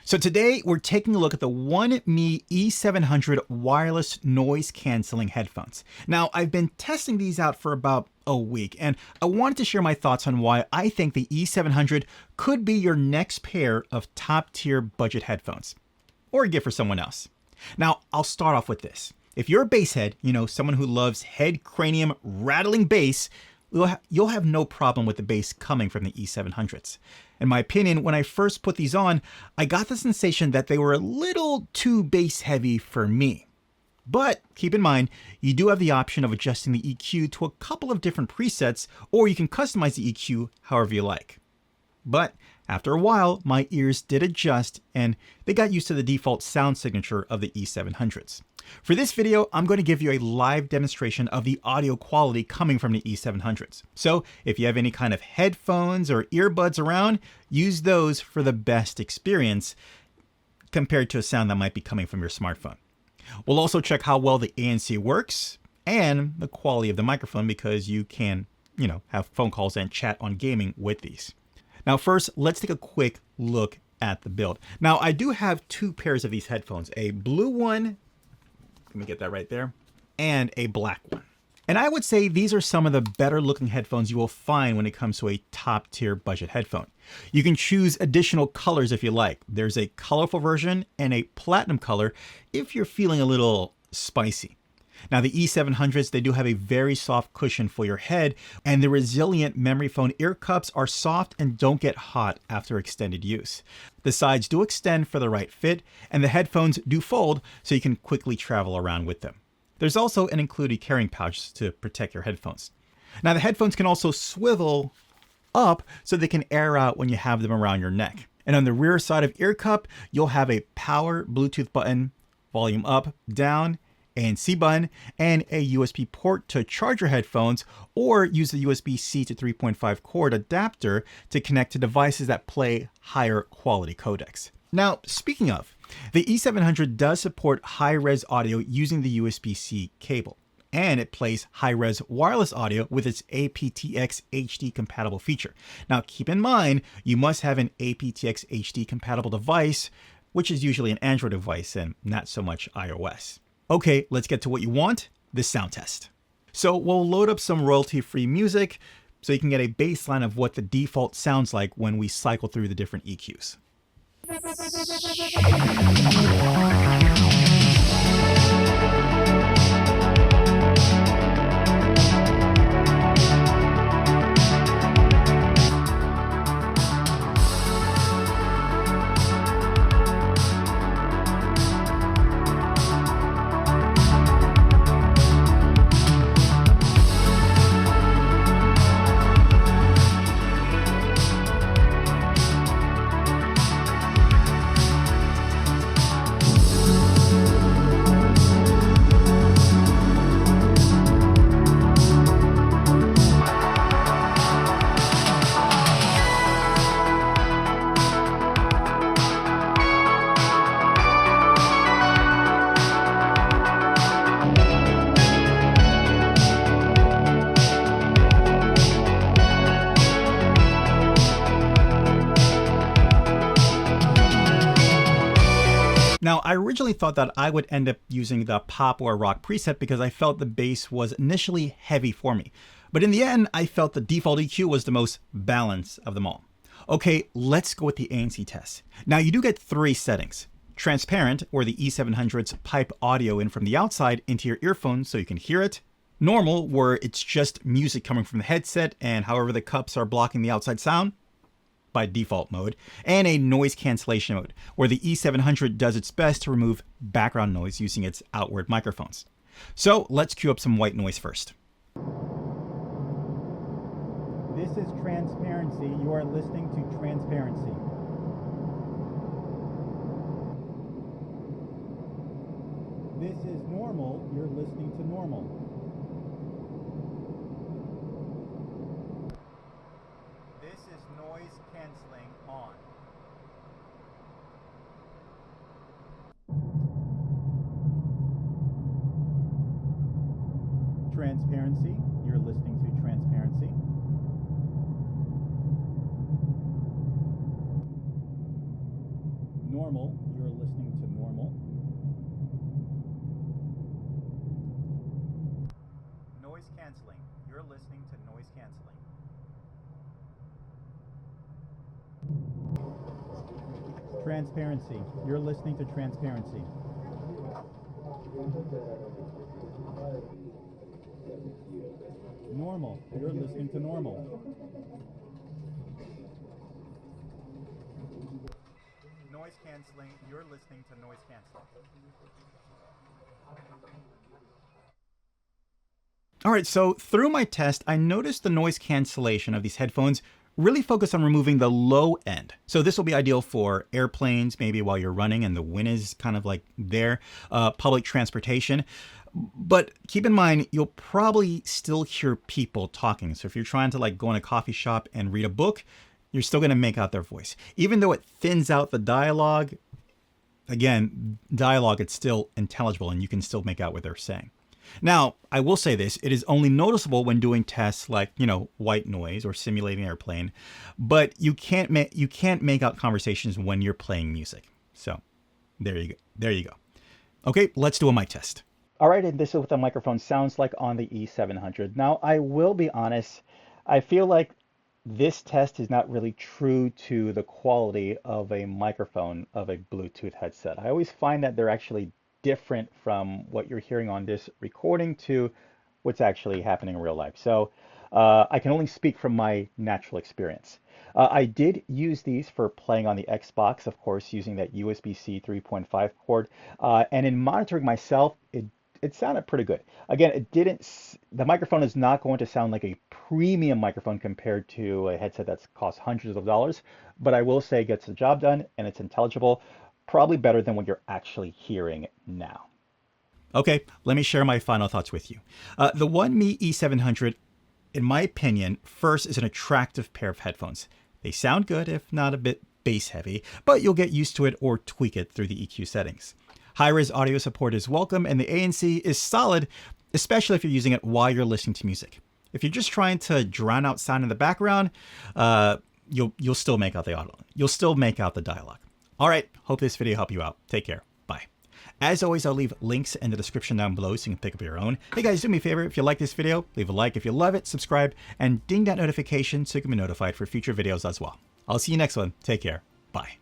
So today we're taking a look at the 1Mii E700 wireless noise canceling headphones. Now I've been testing these out for about a week and I wanted to share my thoughts on why I think the E700 could be your next pair of top tier budget headphones or a gift for someone else. Now I'll start off with this. If you're a bass head, someone who loves head cranium rattling bass, you'll have no problem with the bass coming from the E700s. In my opinion, when I first put these on, I got the sensation that they were a little too bass heavy for me. But keep in mind, you do have the option of adjusting the EQ to a couple of different presets, or you can customize the EQ however you like. But after a while, my ears did adjust and they got used to the default sound signature of the E700s. For this video, I'm going to give you a live demonstration of the audio quality coming from the E700s. So if you have any kind of headphones or earbuds around, use those for the best experience compared to a sound that might be coming from your smartphone. We'll also check how well the ANC works and the quality of the microphone because you can, have phone calls and chat on gaming with these. Now first, let's take a quick look at the build. Now I do have two pairs of these headphones, a blue one, let me get that right there, and a black one. And I would say these are some of the better looking headphones you will find when it comes to a top tier budget headphone. You can choose additional colors if you like. There's a colorful version and a platinum color if you're feeling a little spicy. Now the E700s, they do have a very soft cushion for your head, and the resilient memory foam ear cups are soft and don't get hot after extended use. The sides do extend for the right fit, and the headphones do fold so you can quickly travel around with them. There's also an included carrying pouch to protect your headphones. Now the headphones can also swivel up so they can air out when you have them around your neck. And on the rear side of ear cup, you'll have a power Bluetooth button, volume up, down, ANC button, and a USB port to charge your headphones, or use the USB-C to 3.5 cord adapter to connect to devices that play higher quality codecs. Now, speaking of, the E700 does support high-res audio using the USB-C cable, and it plays high-res wireless audio with its aptX HD compatible feature. Now, keep in mind, you must have an aptX HD compatible device, which is usually an Android device and not so much iOS. Okay, let's get to what you want, the sound test. So we'll load up some royalty-free music so you can get a baseline of what the default sounds like when we cycle through the different EQs. Now, I originally thought that I would end up using the pop or rock preset because I felt the bass was initially heavy for me. But in the end, I felt the default EQ was the most balanced of them all. Okay, let's go with the ANC test. Now, you do get three settings. Transparent, where the E700's pipe audio in from the outside into your earphones so you can hear it. Normal, where it's just music coming from the headset and however the cups are blocking the outside sound by default mode, and a noise cancellation mode, where the E700 does its best to remove background noise using its outward microphones. So let's cue up some white noise first. This is transparency. You are listening to transparency. This is normal. You're listening to normal. This is noise canceling on. Transparency, you're listening to transparency. Normal, you're listening to normal. Noise canceling, you're listening to noise canceling. Transparency, you're listening to transparency. Normal, you're listening to normal. Noise canceling, you're listening to noise canceling. All right, so through my test, I noticed the noise cancellation of these headphones really focus on removing the low end. So this will be ideal for airplanes, maybe while you're running and the wind is kind of like there, public transportation. But keep in mind, you'll probably still hear people talking. So if you're trying to like go in a coffee shop and read a book, you're still going to make out their voice. Even though it thins out the dialogue, again, dialogue, it's still intelligible and you can still make out what they're saying. Now, I will say this, it is only noticeable when doing tests like, white noise or simulating an airplane, but you can't make out conversations when you're playing music. So there you go. There you go. Okay, let's do a mic test. All right, and this is what the microphone sounds like on the E700. Now, I will be honest, I feel like this test is not really true to the quality of a microphone of a Bluetooth headset. I always find that they're actually different from what you're hearing on this recording to what's actually happening in real life. So I can only speak from my natural experience. I did use these for playing on the Xbox, of course, using that USB-C 3.5 port. And in monitoring myself, it sounded pretty good. Again, the microphone is not going to sound like a premium microphone compared to a headset that's cost hundreds of dollars, but I will say it gets the job done and it's intelligible. Probably better than what you're actually hearing now. Okay, let me share my final thoughts with you. The 1Mii E700, in my opinion, first is an attractive pair of headphones. They sound good, if not a bit bass heavy, but you'll get used to it or tweak it through the EQ settings. High-res audio support is welcome and the ANC is solid, especially if you're using it while you're listening to music. If you're just trying to drown out sound in the background, you'll still make out the audio. You'll still make out the dialogue. All right, hope this video helped you out. Take care. Bye. As always, I'll leave links in the description down below so you can pick up your own. Hey guys, do me a favor. If you like this video, leave a like. If you love it, subscribe and ding that notification so you can be notified for future videos as well. I'll see you next one. Take care. Bye.